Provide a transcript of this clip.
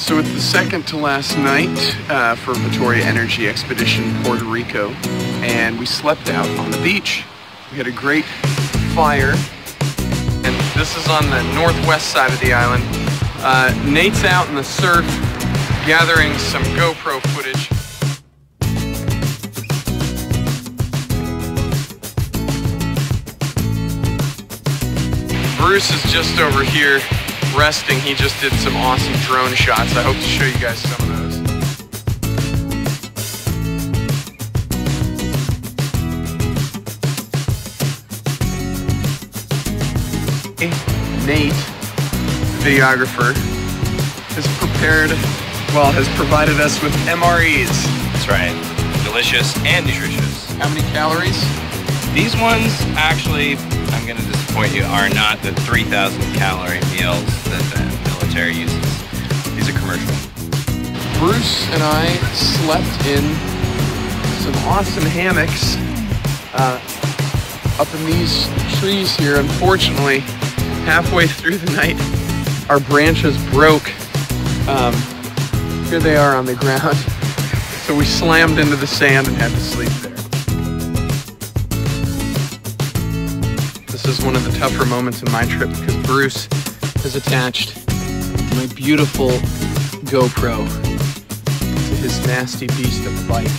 So it's the second to last night for Victoria Energy Expedition Puerto Rico, and we slept out on the beach. We had a great fire, and this is on the northwest side of the island. Nate's out in the surf gathering some GoPro footage. Bruce is just over here resting. He just did some awesome drone shots. I hope to show you guys some of those. Nate, videographer, has provided us with MREs. That's right. Delicious and nutritious. How many calories? These ones, actually, I'm going to disappoint you, are not the 3,000 calorie meals that the military uses. These are commercial. Bruce and I slept in some awesome hammocks up in these trees here. Unfortunately, halfway through the night, our branches broke. Here they are on the ground. So we slammed into the sand and had to sleep there. This is one of the tougher moments in my trip because Bruce has attached my beautiful GoPro to his nasty beast of a bike.